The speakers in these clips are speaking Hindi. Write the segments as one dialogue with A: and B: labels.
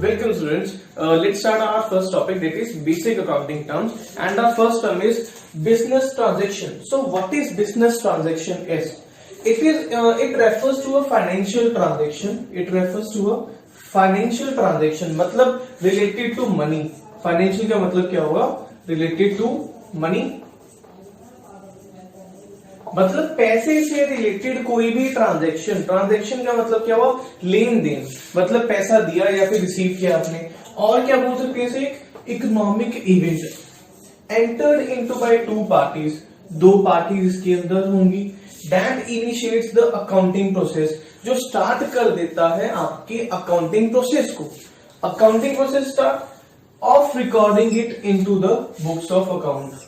A: Welcome students. Let's start our first topic, that is basic accounting terms, and our first term is business transaction. So what is business transaction is? It refers to a financial transaction. It refers to a financial transaction मतलब related to money. Financial का मतलब क्या होगा? Related to money. मतलब पैसे से रिलेटेड कोई भी ट्रांजैक्शन का मतलब क्या हुआ? लेन देन, मतलब पैसा दिया या फिर रिसीव किया आपने। और क्या बोल सकते हैं इसे? Economic event entered into by two parties, दो पार्टीज इसके अंदर होंगी। That initiates the accounting process, जो स्टार्ट कर देता है आपके अकाउंटिंग प्रोसेस को। Accounting process start of recording it into the books of account.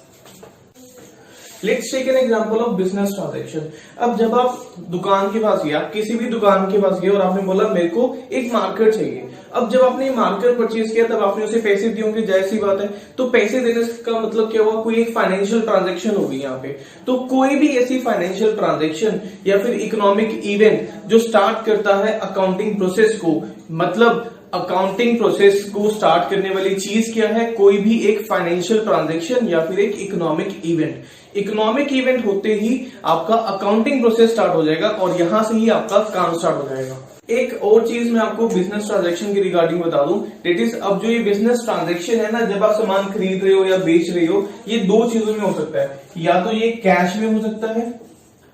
A: Let's take an example of business transaction. अब जब आप दुकान के पास गए, आप किसी भी दुकान के पास गए और आपने बोला मेरे को एक मार्कर चाहिए। अब जब आपने मार्कर परचेज किया तब आपने उसे पैसे दिए होंगे, जाहिर सी बात है। तो पैसे देने का मतलब क्या हुआ? कोई एक फाइनेंशियल ट्रांजैक्शन होगी यहाँ पे। तो कोई भी ऐसी फाइनेंशियल ट्रांजैक्शन या फिर इकोनॉमिक इवेंट जो स्टार्ट करता है अकाउंटिंग प्रोसेस को, मतलब अकाउंटिंग प्रोसेस को स्टार्ट करने वाली चीज क्या है? कोई भी एक फाइनेंशियल ट्रांजैक्शन या फिर एक इकोनॉमिक इवेंट। इकोनॉमिक इवेंट होते ही आपका अकाउंटिंग प्रोसेस स्टार्ट हो जाएगा और यहां से ही आपका काम स्टार्ट हो जाएगा। एक और चीज मैं आपको बिजनेस ट्रांजैक्शन की रिगार्डिंग बता दूं, दैट इज अब जो ये बिजनेस ट्रांजैक्शन है ना, जब आप सामान खरीद रहे हो या बेच रहे हो, ये दो चीजों में हो सकता है। या तो ये कैश में हो सकता है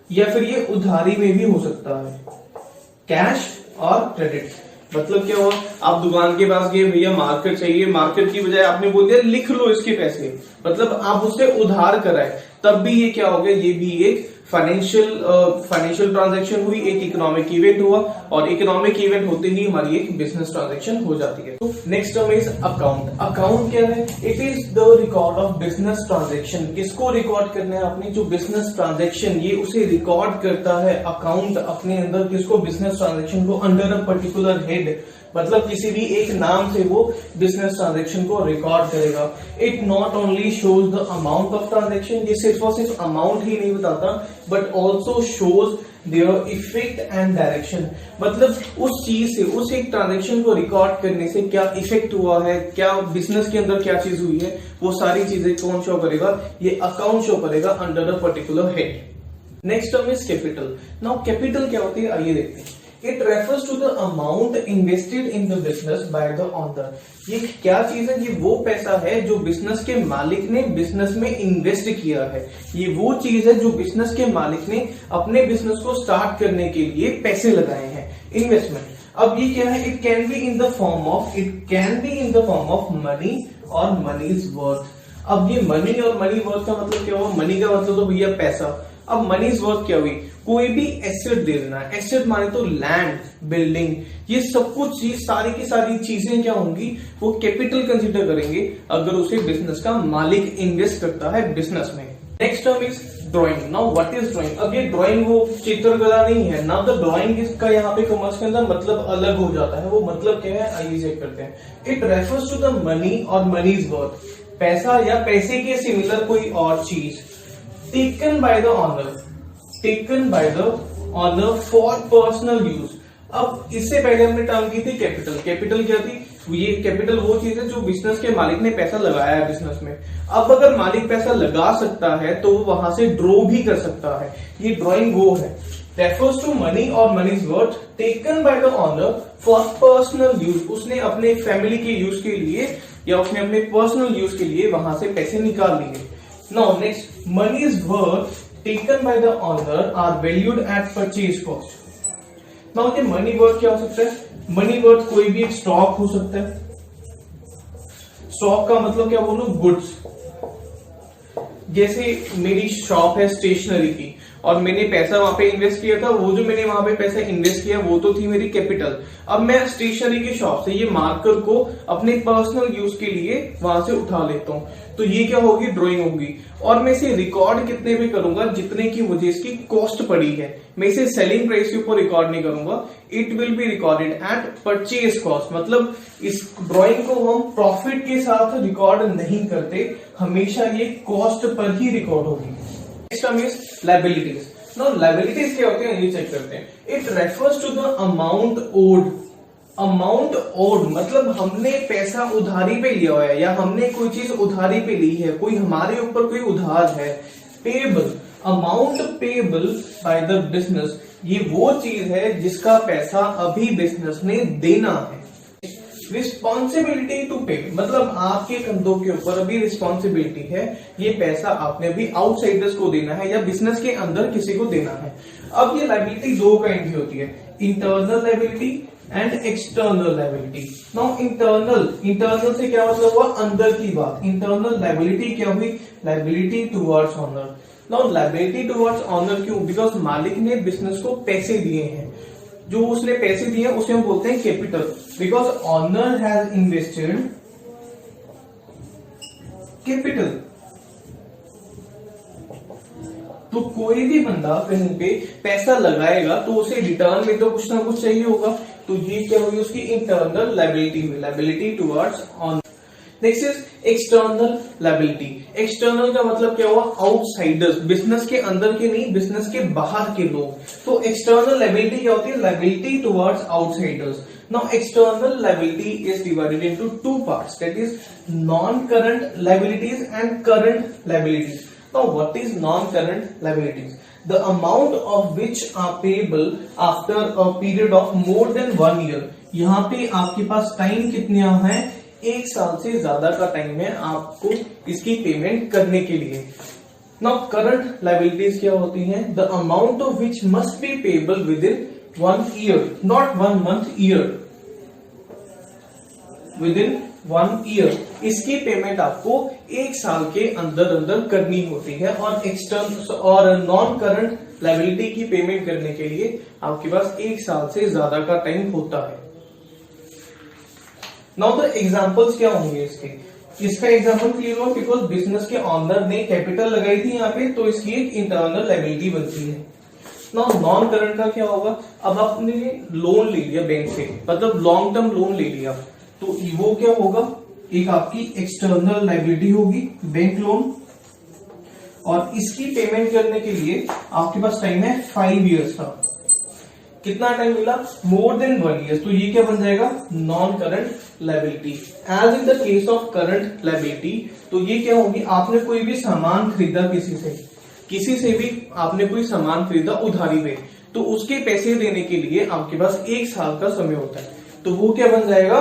A: या फिर ये उधारी में भी हो सकता है। कैश और क्रेडिट मतलब क्या हुआ? आप दुकान के पास गए, भैया मार्कर चाहिए, मार्कर की बजाय आपने बोल दिया लिख लो इसके पैसे, मतलब आप उससे उधार कराए, तब भी ये क्या हो गया? ये भी एक फाइनेंशियल ट्रांजैक्शन हुई, एक इकोनॉमिक इवेंट हुआ, और इकोनॉमिक इवेंट होते ही हमारी एक बिजनेस ट्रांजैक्शन हो जाती है। तो next term is account. Account क्या है? It is the record of business transaction. किसको रिकॉर्ड करना है आपने? जो बिजनेस ट्रांजैक्शन, ये उसे रिकॉर्ड करता है अकाउंट अपने अंदर। किसको? बिजनेस ट्रांजैक्शन को, अंडर अ पर्टिकुलर हेड, मतलब किसी भी एक नाम से वो बिजनेस ट्रांजैक्शन को रिकॉर्ड करेगा। It not only shows the amount of transaction, ये सिर्फ और सिर्फ अमाउंट ही नहीं बताता, but also shows their effect and direction, मतलब उस चीज से, उस एक ट्रांजैक्शन को रिकॉर्ड करने से क्या इफेक्ट हुआ है, क्या बिजनेस के अंदर क्या चीज हुई है, वो सारी चीजें कौन शो करेगा? ये अकाउंट शो करेगा under a particular head. Next term is capital. Now capital क्या होती है? आइए देखते हैं। It refers to the amount invested in the business by the owner. ये क्या चीज है? ये वो पैसा है जो बिजनेस के मालिक ने बिजनेस में इन्वेस्ट किया है। ये वो चीज है जो बिजनेस के मालिक ने अपने बिजनेस को स्टार्ट करने के लिए पैसे लगाए हैं, इन्वेस्टमेंट। अब ये क्या है? It can be in the form of money और मनीज वर्थ। अब ये मनी और मनी वर्थ का मतलब क्या हुआ? मनी का मतलब तो भैया पैसा। अब मनीज वर्थ क्या हुई? कोई भी एसेट दे देना। एसेट माने तो लैंड, बिल्डिंग, ये सब कुछ चीज, सारी की सारी चीजें क्या होंगी? वो कैपिटल कंसीडर करेंगे अगर उसे बिजनेस का मालिक इन्वेस्ट करता है बिजनेस में। Next term is drawing. Now what is drawing? अब ये ड्राइंग वो चित्रकला नहीं है ना, द ड्राइंग इसका यहाँ पे कॉमर्स के अंदर मतलब अलग हो जाता है। वो मतलब क्या है? आइए चेक करते हैं। It refers to the money और मनीज वर्थ, पैसा या पैसे के सिमिलर कोई और चीज, taken by the owner for personal use. अब इससे पहले हमने टर्म की थी कैपिटल। कैपिटल क्या थी? ये कैपिटल वो चीज है जो बिजनेस के मालिक ने पैसा लगाया है बिजनेस में। अब अगर मालिक पैसा लगा सकता है तो वो वहां से ड्रॉ भी कर सकता है। ये ड्रॉइंग वो है। रेफर्स टू मनी और मनीज worth taken by the owner for personal use. उसने अपने फैमिली के यूज के लिए या उसने अपने पर्सनल यूज के लिए वहां से पैसे निकाल लिए। Now next, moneys worth taken by the owner are valued at purchase cost. Now ये मनी वर्थ क्या हो सकता है? मनी वर्थ कोई भी एक स्टॉक हो सकता है। स्टॉक का मतलब क्या बोलूं? गुड्स। जैसे मेरी शॉप है स्टेशनरी की और मैंने पैसा वहां पे इन्वेस्ट किया था, वो जो मैंने वहां पे पैसा इन्वेस्ट किया वो तो थी मेरी कैपिटल। अब मैं स्टेशनरी की शॉप से ये मार्कर को अपने पर्सनल यूज के लिए वहां से उठा लेता हूं, तो ये क्या होगी? ड्राइंग होगी। और मैं इसे रिकॉर्ड कितने पे करूंगा? जितने की मुझे इसकी कॉस्ट पड़ी है। मैं इसे सेलिंग प्राइस के ऊपर रिकॉर्ड नहीं करूंगा। It will be recorded at purchase cost, मतलब इस ड्राइंग को हम प्रॉफिट के साथ रिकॉर्ड नहीं करते, हमेशा ये कॉस्ट पर ही रिकॉर्ड होगी। Next term is liabilities. Now liabilities क्या होते हैं ये चेक करते हैं। It refers to the amount owed amount owed मतलब हमने पैसा उधारी पे लिया हुआ है या हमने कोई चीज उधारी पे ली है, कोई हमारे ऊपर कोई उधार है। Payable, amount payable by the business, ये वो चीज है जिसका पैसा अभी बिजनेस ने देना है। रिस्पॉन्सिबिलिटी टू पे मतलब आपके कंधों के ऊपर अभी रिस्पॉन्सिबिलिटी है, ये पैसा आपने अभी आउटसाइडर्स को देना है या बिजनेस के अंदर किसी को देना है। अब ये लायबिलिटी दो काइंड की होती है, internal liability and external liability. Now internal से क्या मतलब हुआ, अंदर की बात। इंटरनल लायबिलिटी क्या हुई, liability towards owner. Now liability towards owner क्यों, बिकॉज मालिक ने बिजनेस को पैसे दिए हैं, जो उसने पैसे दिए उसे हम बोलते हैं capital, because owner has invested capital. तो कोई भी बंदा कहीं पे पैसा लगाएगा तो उसे रिटर्न में तो कुछ ना कुछ चाहिए होगा, तो ये क्या हुई उसकी इंटरनल लायबिलिटी हुई, liability towards owner. Next is external liability. External का मतलब क्या हुआ, आउटसाइडर्स, बिजनेस के अंदर के नहीं, बिजनेस के बाहर के लोग। तो एक्सटर्नल लायबिलिटी क्या होती है, liability towards outsiders. Now external liability is divided into two parts, that is non current liabilities and current liabilities. Now what is non-current liabilities? The amount of which are payable after a period of more than 1 year. यहाँ पे आपके पास टाइम कितने हैं, 1 साल से ज्यादा का टाइम है आपको इसकी पेमेंट करने के लिए। Now current liabilities क्या होती हैं, the amount of which must be payable within 1 year, not 1 month, year, within 1 year। इसकी पेमेंट आपको 1 साल के अंदर अंदर करनी होती है। और एक्सटर्नल और नॉन करंट लायबिलिटी की पेमेंट करने के लिए आपके पास 1 साल से ज्यादा का टाइम होता है। नाउ द एग्जांपल्स क्या होंगे इसके, इसका एग्जांपल क्लियर हुआ, बिकॉज बिजनेस के ऑनर ने कैपिटल लगाई थी यहाँ पे, तो इसकी एक इंटरनल लायबिलिटी बनती है। नाउ नॉन करंट का क्या होगा, अब आपने लोन ले लिया बैंक से, मतलब लॉन्ग टर्म लोन ले लिया, तो वो क्या होगा, एक आपकी एक्सटर्नल लायबिलिटी होगी, बैंक लोन। और इसकी पेमेंट करने के लिए आपके पास टाइम है 5 इयर्स का। कितना टाइम मिला, मोर देन 1 ईयर, तो ये क्या बन जाएगा, non current liability. As in the case of current liability, तो ये क्या होगी, आपने कोई भी सामान खरीदा किसी से भी आपने कोई सामान खरीदा उधारी पे, तो उसके पैसे देने के लिए आपके पास 1 साल का समय होता है, तो वो क्या बन जाएगा,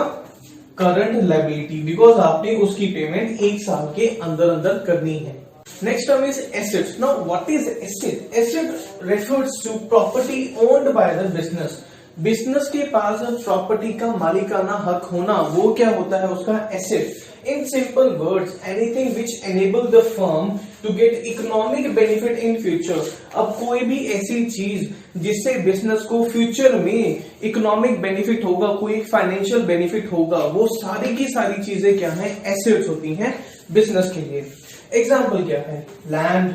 A: करंट लायबिलिटी, बिकॉज आपने उसकी पेमेंट 1 साल के अंदर अंदर करनी है। Next term is assets. Now what is asset, asset refers to property owned by the business. Business के पास प्रॉपर्टी का मालिकाना हक होना, वो क्या होता है उसका asset. In simple words, anything which enable the firm to get economic benefit in future। अब कोई भी ऐसी चीज जिससे बिजनेस को फ्यूचर में इकोनॉमिक बेनिफिट होगा, कोई फाइनेंशियल बेनिफिट होगा, वो सारी की सारी चीजें क्या है, एसेट्स होती हैं बिजनेस के लिए। एग्जाम्पल क्या है, लैंड,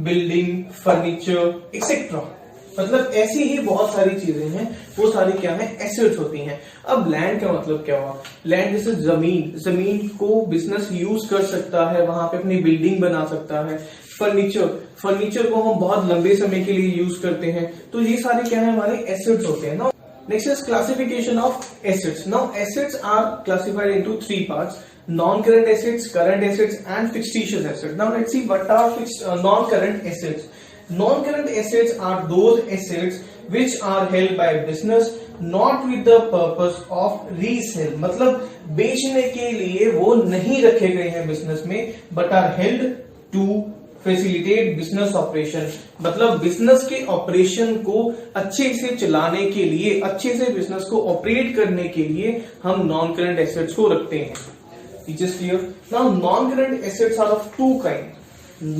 A: बिल्डिंग, फर्नीचर एक्सेट्रा, मतलब ऐसी ही बहुत सारी चीजें हैं, वो सारी क्या है, एसेट्स होती हैं। अब लैंड का मतलब क्या हुआ, लैंड जैसे जमीन को बिजनेस यूज कर सकता है, वहां पे अपनी बिल्डिंग बना सकता है। फर्नीचर को हम बहुत लंबे समय के लिए यूज करते हैं, तो ये सारे क्या है, हमारे एसेट्स होते हैं ना। Next is classification of assets. Now assets are classified into 3 parts, non-current assets, current assets and fictitious assets. Now let's see what are non-current assets. Non-current assets are those assets which are held by business not with the purpose of resale, मतलब बेचने के लिए वो नहीं रखे गए हैं बिजनेस में, but are held to facilitate business operation, मतलब बिजनेस के ऑपरेशन को अच्छे से चलाने के लिए, अच्छे से बिजनेस को ऑपरेट करने के लिए हम नॉन करंट एसेट्स को रखते हैं। It is clear? Now non-current assets are of 2 kinds.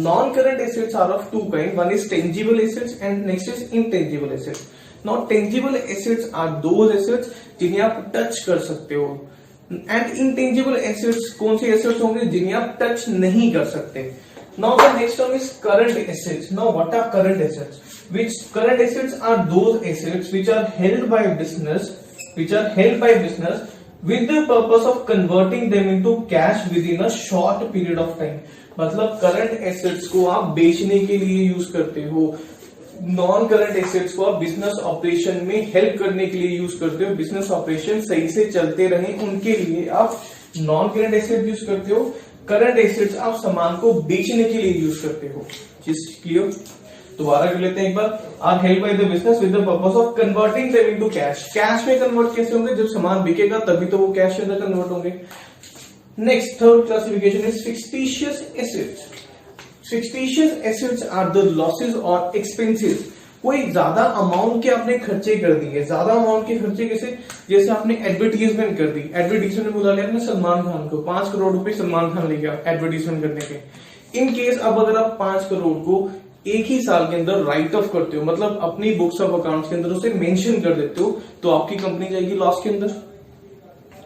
A: Non-current assets are of 2 kinds. One is tangible assets and next is intangible assets. Now tangible assets are those assets जिन्हें आप टच कर सकते हो, and intangible assets कौन से assets होंगे जिन्हें आप टच नहीं कर सकते। Now the next one is current assets. Now what are current assets? Which current assets are those assets which are held by business, with the purpose of converting them into cash within a short period of time। मतलब करंट एसेट्स को आप बेचने के लिए यूज करते हो, नॉन करंट एसेट्स को आप बिजनेस ऑपरेशन में हेल्प करने के लिए यूज करते हो, बिजनेस ऑपरेशन सही से चलते रहे उनके लिए आप नॉन करंट एसेट यूज करते हो। करंट एसेट्स आप सामान को बेचने के लिए यूज करते हो। चीज क्लियर? दोबारा कर लेते हैं एक बार। Are help by the business with the purpose of converting them into cash. Cash में कन्वर्ट कैसे होंगे? जब सामान बिकेगा तभी तो वो कैश में कन्वर्ट होंगे। Next third classification is fictitious assets. Fictitious assets are the losses और एक्सपेंसेस। कोई ज्यादा अमाउंट के आपने खर्चे कर दिए। ज्यादा अमाउंट के खर्चे कैसे? जैसे आपने एडवर्टीजमेंट कर दी, एडवर्टीजमेंट बुला लिया आपने सलमान खान को, 5 करोड़ रुपए सलमान खान ले गया एडवर्टीजमेंट करने के। इन केस अब अगर आप 5 करोड़ को एक ही साल के अंदर राइट ऑफ करते हो, मतलब अपनी बुक्स ऑफ अकाउंट्स के अंदर उसे मेंशन कर देते हो, तो आपकी कंपनी जाएगी लॉस के अंदर।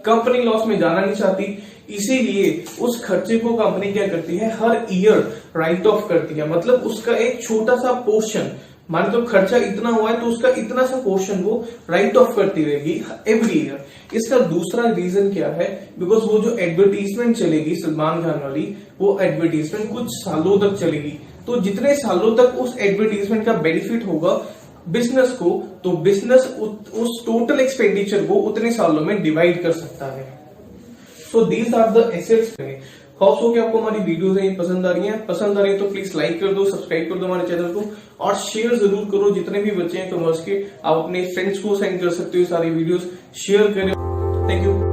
A: कंपनी लॉस में जाना नहीं चाहती, इसीलिए उस खर्चे को कंपनी क्या करती है, हर ईयर राइट ऑफ करती है। मतलब उसका एक छोटा सा पोर्शन, मान लो खर्चा इतना हुआ है तो उसका इतना सा पोर्शन वो राइट ऑफ करती रहेगी एवरी ईयर। इसका दूसरा रीजन क्या है? बिकॉज वो जो एडवर्टीजमेंट चलेगी सलमान खान वाली, वो एडवर्टीजमेंट कुछ सालों तक चलेगी, तो जितने सालों तक उस एडवर्टीजमेंट का बेनिफिट होगा बिजनेस को, तो बिजनेस उस टोटल एक्सपेंडिचर को उतने सालों में डिवाइड कर सकता है। So these are the assets. Hopes हो कि आपको हमारी वीडियोस है पसंद आ रही हैं। पसंद आ रही है तो प्लीज लाइक कर दो, सब्सक्राइब कर दो हमारे चैनल को, और शेयर जरूर करो। जितने भी बच्चे हैं कॉमर्स के, आप अपने फ्रेंड्स को सेंड कर सकते हो सारी वीडियोस, शेयर करें। Thank you.